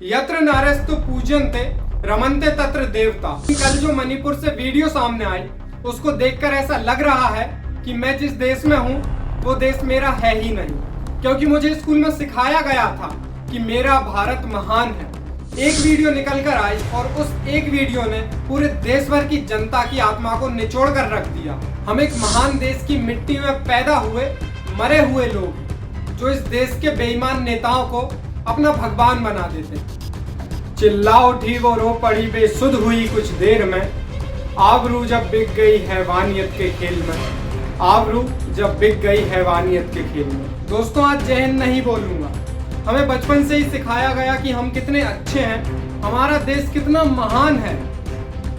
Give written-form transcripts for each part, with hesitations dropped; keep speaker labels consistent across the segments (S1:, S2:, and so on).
S1: यत्र नार्यस्तु पूज्यन्ते रमन्ते तत्र देवता। कल जो मणिपुर से वीडियो सामने आई उसको देखकर ऐसा लग रहा है कि मैं जिस देश में हूँ वो देश मेरा है ही नहीं, क्योंकि मुझे स्कूल में सिखाया गया था कि मेरा भारत महान है। एक वीडियो निकल कर आई और उस एक वीडियो ने पूरे देश भर की जनता की आत्मा को निचोड़ कर रख दिया। हम एक महान देश की मिट्टी में पैदा हुए मरे हुए लोग जो इस देश के बेईमान नेताओं को अपना भगवान बना देते। चिल्ला उठी वो रो पड़ी बेसुध हुई कुछ देर में, आबरू जब बिक गई हैवानियत के खेल में, आबरू जब बिक गई हैवानियत के खेल में। दोस्तों, आज जय हिंद नहीं बोलूंगा। हमें बचपन से ही सिखाया गया कि हम कितने अच्छे हैं, हमारा देश कितना महान है।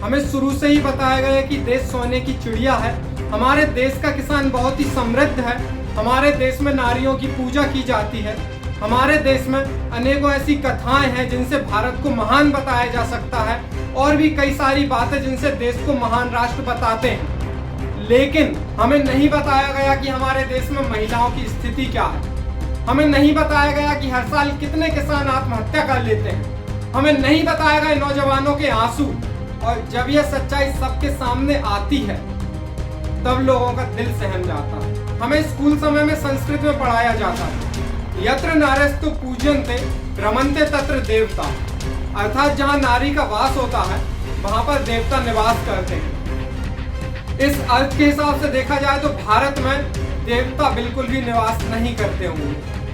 S1: हमें शुरू से ही बताया गया कि देश सोने की चिड़िया है, हमारे देश का किसान बहुत ही समृद्ध है, हमारे देश में नारियों की पूजा की जाती है, हमारे देश में अनेकों ऐसी कथाएं हैं जिनसे भारत को महान बताया जा सकता है, और भी कई सारी बातें जिनसे देश को महान राष्ट्र बताते हैं। लेकिन हमें नहीं बताया गया कि हमारे देश में महिलाओं की स्थिति क्या है, हमें नहीं बताया गया कि हर साल कितने किसान आत्महत्या कर लेते हैं, हमें नहीं बताया गया नौजवानों के आंसू। और जब यह सच्चाई सबके सामने आती है तब लोगों का दिल सहम जाता है। हमें स्कूल समय में संस्कृत में पढ़ाया जाता है, यत्र नार्यस्तु पूज्यन्ते रमन्ते तत्र देवता, अर्थात जहाँ नारी का वास होता है वहाँ पर देवता निवास करते हैं। इस अर्थ के हिसाब से देखा जाए तो भारत में देवता बिल्कुल भी निवास नहीं करते होंगे,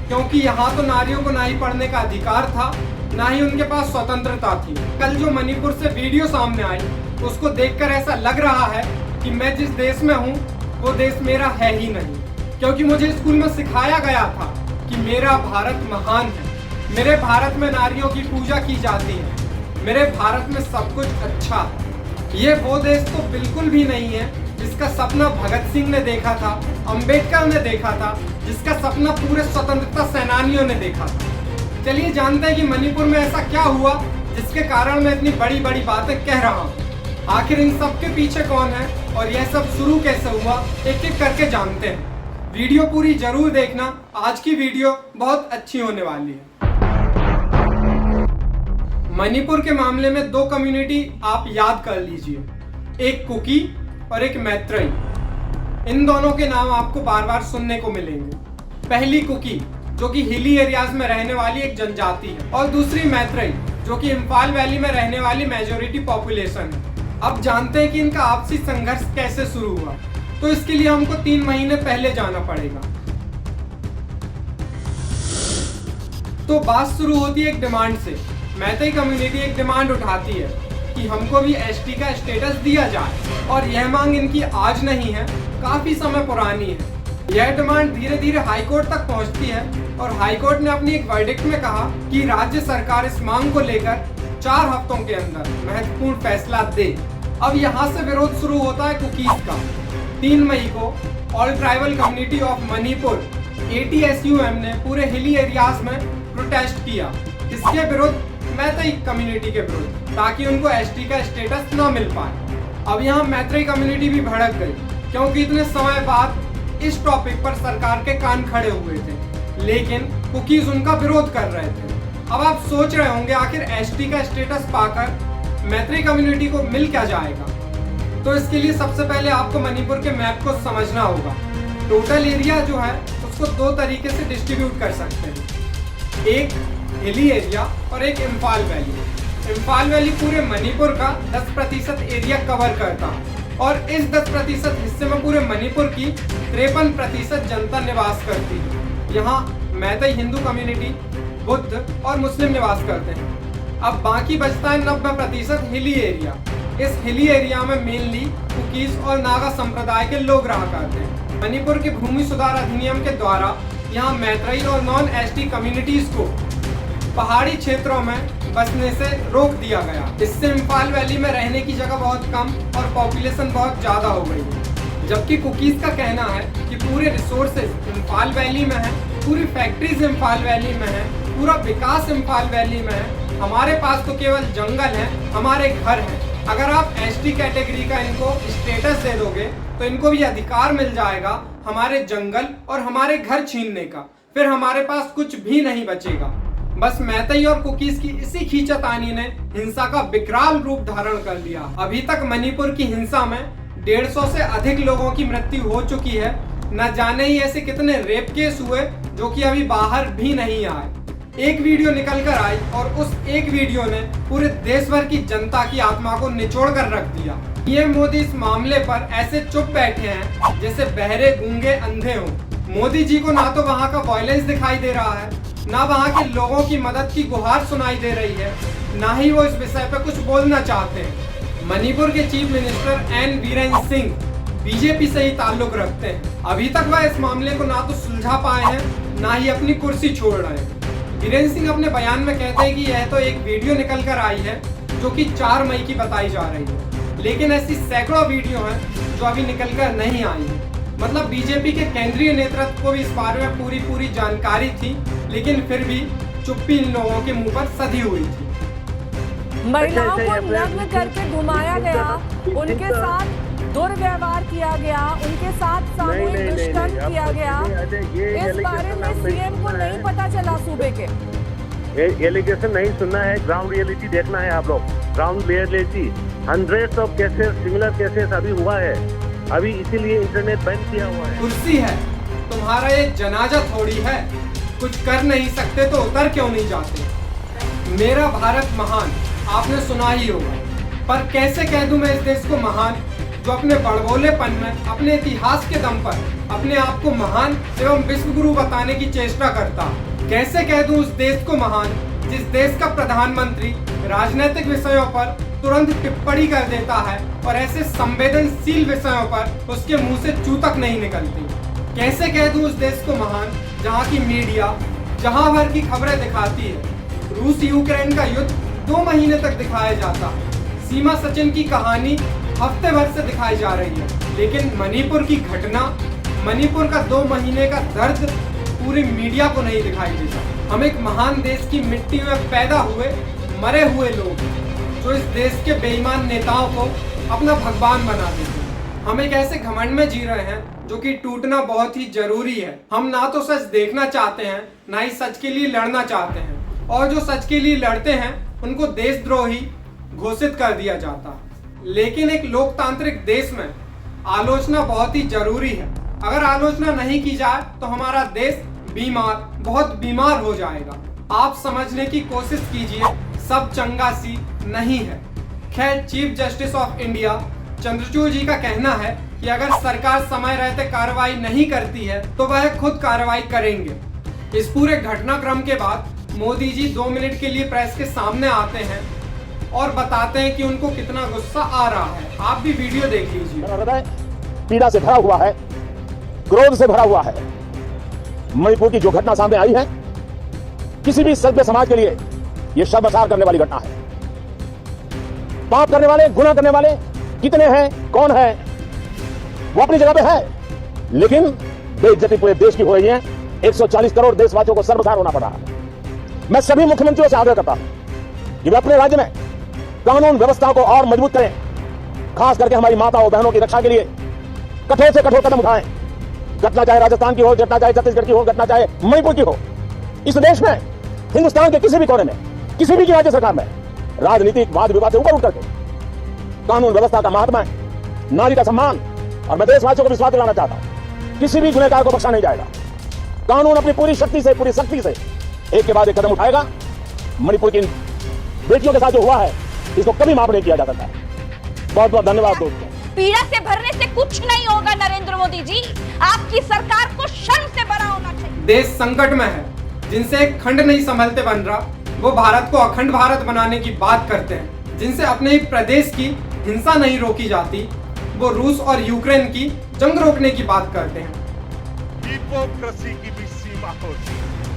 S1: क्योंकि यहाँ तो नारियों को ना ही पढ़ने का अधिकार था, ना ही उनके पास स्वतंत्रता थी। कल जो मणिपुर से वीडियो सामने आई उसको देखकर ऐसा लग रहा है कि मैं जिस देश में हूँ वो देश मेरा है ही नहीं, क्योंकि मुझे स्कूल में सिखाया गया था कि मेरा भारत महान है, मेरे भारत में नारियों की पूजा की जाती है, मेरे भारत में सब कुछ अच्छा है। ये वो देश तो बिल्कुल भी नहीं है जिसका सपना भगत सिंह ने देखा था, अंबेडकर ने देखा था, जिसका सपना पूरे स्वतंत्रता सेनानियों ने देखा था। चलिए जानते हैं कि मणिपुर में ऐसा क्या हुआ जिसके कारण मैं इतनी बड़ी बड़ी बातें कह रहा हूँ। आखिर इन सब के पीछे कौन है और यह सब शुरू कैसे हुआ, एक एक करके जानते हैं। वीडियो पूरी जरूर देखना, आज की वीडियो बहुत अच्छी होने वाली है। मणिपुर के मामले में दो कम्युनिटी आप याद कर लीजिए, एक कुकी और एक मैत्रेई। इन दोनों के नाम आपको बार बार सुनने को मिलेंगे। पहली कुकी जो कि हिली एरियाज में रहने वाली एक जनजाति है, और दूसरी मैत्रेई जो कि इम्फाल वैली में रहने वाली मेजोरिटी पॉपुलेशन है। अब जानते हैं कि इनका आपसी संघर्ष कैसे शुरू हुआ, तो इसके लिए हमको 3 महीने पहले जाना पड़ेगा। तो बात शुरू होती है एक डिमांड से। मैतेई कम्युनिटी एक डिमांड उठाती है कि हमको भी एसटी का स्टेटस दिया जाए, और यह मांग इनकी आज नहीं है, काफी समय पुरानी है। यह डिमांड धीरे धीरे हाई कोर्ट तक पहुंचती है, और हाई कोर्ट ने अपनी एक वर्डिक्ट में कहा कि राज्य सरकार इस मांग को लेकर 4 हफ्तों के अंदर महत्वपूर्ण फैसला दे। अब यहाँ से विरोध शुरू होता है कुकीज का। 3 मई को all tribal community of Manipur ATSUM ने पूरे हिली एरियाज में प्रोटेस्ट किया। इसके विरुद्ध मैतेई कम्युनिटी के विरुद्ध, ताकि उनको एसटी का स्टेटस न मिल पाए। अब यहाँ मैत्रेई कम्युनिटी भी भड़क गई, क्योंकि इतने समय बाद इस टॉपिक पर सरकार के कान खड़े हुए थे, लेकिन कुकीज उनका विरोध कर रहे थे। अब आप सोच रहे होंगे आखिर एसटी का स्टेटस पाकर मैत्रेई कम्युनिटी को मिल क्या जाएगा। तो इसके लिए सबसे पहले आपको मणिपुर के मैप को समझना होगा। टोटल एरिया जो है उसको 2 तरीके से डिस्ट्रीब्यूट कर सकते हैं, एक हिली एरिया और एक इम्फाल वैली। इम्फाल वैली पूरे मणिपुर का 10% एरिया कवर करता है, और इस 10% हिस्से में पूरे मणिपुर की 53% जनता निवास करती है। यहाँ मैतेई हिंदू कम्युनिटी, बुद्ध और मुस्लिम निवास करते हैं। अब बाकी बचता है 90% हिली एरिया। इस हिली एरिया में मेनली कुकीज और नागा संप्रदाय के लोग रहा करते हैं। मणिपुर के भूमि सुधार अधिनियम के द्वारा यहाँ मैत्रेई और नॉन एसटी कम्युनिटीज को पहाड़ी क्षेत्रों में बसने से रोक दिया गया। इससे इम्फाल वैली में रहने की जगह बहुत कम और पॉपुलेशन बहुत ज्यादा हो गई है। जबकि कुकीज का कहना है कि पूरे रिसोर्सेज इम्फाल वैली में है, पूरी फैक्ट्रीज इम्फाल वैली में है, पूरा विकास इम्फाल वैली में है, हमारे पास तो केवल जंगल है, हमारे घर हैं। अगर आप एसटी कैटेगरी का इनको स्टेटस दे दोगे तो इनको भी अधिकार मिल जाएगा हमारे जंगल और हमारे घर छीनने का, फिर हमारे पास कुछ भी नहीं बचेगा। बस मैतेई और कुकीज की इसी खींचातानी ने हिंसा का विकराल रूप धारण कर लिया। अभी तक मणिपुर की हिंसा में 150 से अधिक लोगों की मृत्यु हो चुकी है। न जाने ही ऐसे कितने रेप केस हुए जो कि अभी बाहर भी नहीं आए। एक वीडियो निकल कर आई और उस एक वीडियो ने पूरे देश भर की जनता की आत्मा को निचोड़ कर रख दिया। पीएम मोदी इस मामले पर ऐसे चुप बैठे हैं जैसे बहरे गूंगे अंधे हों। मोदी जी को ना तो वहाँ का वायलेंस दिखाई दे रहा है, ना वहाँ के लोगों की मदद की गुहार सुनाई दे रही है, ना ही वो इस विषय पर कुछ बोलना चाहते हैं। मणिपुर के chief minister N Biren Singh BJP से ही ताल्लुक रखते हैं। अभी तक वह इस मामले को ना तो सुलझा पाए हैं, ना ही अपनी कुर्सी छोड़ रहे हैं। बीरेन सिंह अपने बयान में कहते हैं कि यह तो एक वीडियो निकल कर आई है जो कि 4 मई की बताई जा रही है, लेकिन ऐसी सैकड़ों वीडियो हैं जो अभी निकल कर नहीं आई है। मतलब बीजेपी के केंद्रीय नेतृत्व को भी इस बारे में पूरी जानकारी थी, लेकिन फिर भी चुप्पी इन लोगों के मुंह पर सधी हुई थी।
S2: महिलाओं को नग्न करके घुमाया गया, उनके साथ दुर्व्यवहार किया गया, उनके साथ सामूहिक दुष्कर्म किया गया। इस बारे में सीएम को नहीं पता चला सूबे के?
S3: एलिगेशन नहीं सुनना है, ग्राउंड रियलिटी देखना है आप लोग। Ground reality hundreds of cases, similar cases अभी हुआ है। अभी इसीलिए इंटरनेट बैन किया हुआ है।
S1: कुर्सी है तुम्हारा, ये जनाजा थोड़ी है। कुछ कर नहीं सकते तो उतर क्यों नहीं जाते? मेरा भारत महान आपने सुना ही होगा, पर कैसे कह दूं मैं इस देश को महान जो अपने बड़बोलेपन में, अपने इतिहास के दम पर अपने आप को महान एवं विश्व गुरु बताने की चेष्टा करता। कैसे कह दूं उस देश को महान जिस देश का प्रधानमंत्री राजनीतिक विषयों पर तुरंत टिप्पणी कर देता है और ऐसे संवेदनशील विषयों पर उसके मुंह से चू तक नहीं निकलती। कैसे कह दूं उस देश को महान जहां की मीडिया जहां भर की खबरें दिखाती है। रूस यूक्रेन का युद्ध 2 महीने तक दिखाया जाता है, सीमा सचिन की कहानी हफ्ते भर से दिखाई जा रही है, लेकिन मणिपुर की घटना, मणिपुर का 2 महीने का दर्द पूरी मीडिया को नहीं दिखाई देता। हम एक महान देश की मिट्टी में पैदा हुए मरे हुए लोग जो इस देश के बेईमान नेताओं को अपना भगवान बना देते हैं। हम एक ऐसे घमंड में जी रहे हैं जो कि टूटना बहुत ही जरूरी है। हम ना तो सच देखना चाहते हैं, ना ही सच के लिए लड़ना चाहते हैं, और जो सच के लिए लड़ते हैं उनको देशद्रोही घोषित कर दिया जाता है। लेकिन एक लोकतांत्रिक देश में आलोचना बहुत ही जरूरी है। अगर आलोचना नहीं की जाए तो हमारा देश बीमार, बहुत बीमार हो जाएगा। आप समझने की कोशिश कीजिए, सब चंगा सी नहीं है। खैर, chief justice of India Chandrachud ji का कहना है कि अगर सरकार समय रहते कार्रवाई नहीं करती है तो वह खुद कार्रवाई करेंगे। इस पूरे घटनाक्रम के बाद मोदी जी 2 मिनट के लिए प्रेस के सामने आते हैं और बताते हैं कि उनको कितना गुस्सा आ रहा है। आप भी वीडियो देख लीजिए।
S4: पीड़ा से भरा हुआ है, क्रोध से भरा हुआ है। मणिपुर की जो घटना सामने आई है, किसी भी सभ्य समाज के लिए यह शर्मसार करने वाली घटना है। पाप करने वाले, गुनाह करने वाले कितने हैं, कौन है, वो अपनी जगह पे है, लेकिन बेइज्जती पूरे देश की हो रही है। 140 करोड़ देशवासियों को शर्मसार होना पड़ रहा है। मैं सभी मुख्यमंत्रियों से आग्रह करता हूं कि वे अपने राज्य में कानून व्यवस्था को और मजबूत करें, खास करके हमारी माताओं बहनों की रक्षा के लिए कठोर से कठोर कदम उठाएं। घटना चाहे राजस्थान की हो, घटना चाहे छत्तीसगढ़ की हो, घटना चाहे मणिपुर की हो, इस देश में, हिंदुस्तान के किसी भी कोने में, किसी भी की राज्य सरकार में राजनीतिक वाद विवाद से ऊपर उठ करके कानून व्यवस्था का महात्मा है, नारी का सम्मान, और मैं देशवासियों को विश्वास दिलाना चाहता हूं, किसी भी गुनहगार को बख्शा नहीं जाएगा। कानून अपनी पूरी शक्ति से एक के बाद एक कदम उठाएगा। मणिपुर की बेटियों के साथ जो हुआ है, इसको कभी माफ नहीं किया जा सकता। बहुत बहुत धन्यवाद दोस्तों।
S5: पीड़ा से भरने से कुछ नहीं होगा नरेंद्र मोदी जी, आपकी सरकार को शर्म से भरा होना चाहिए।
S1: देश संकट में है, जिनसे एक खंड नहीं संभलते बन रहा, वो भारत को अखंड भारत बनाने की बात करते हैं। जिनसे अपने ही प्रदेश की हिंसा नहीं रोकी जाती, वो रूस और यूक्रेन की जंग रोकने की बात करते हैं।
S6: हिपोक्रेसी की भी सीमा होती है।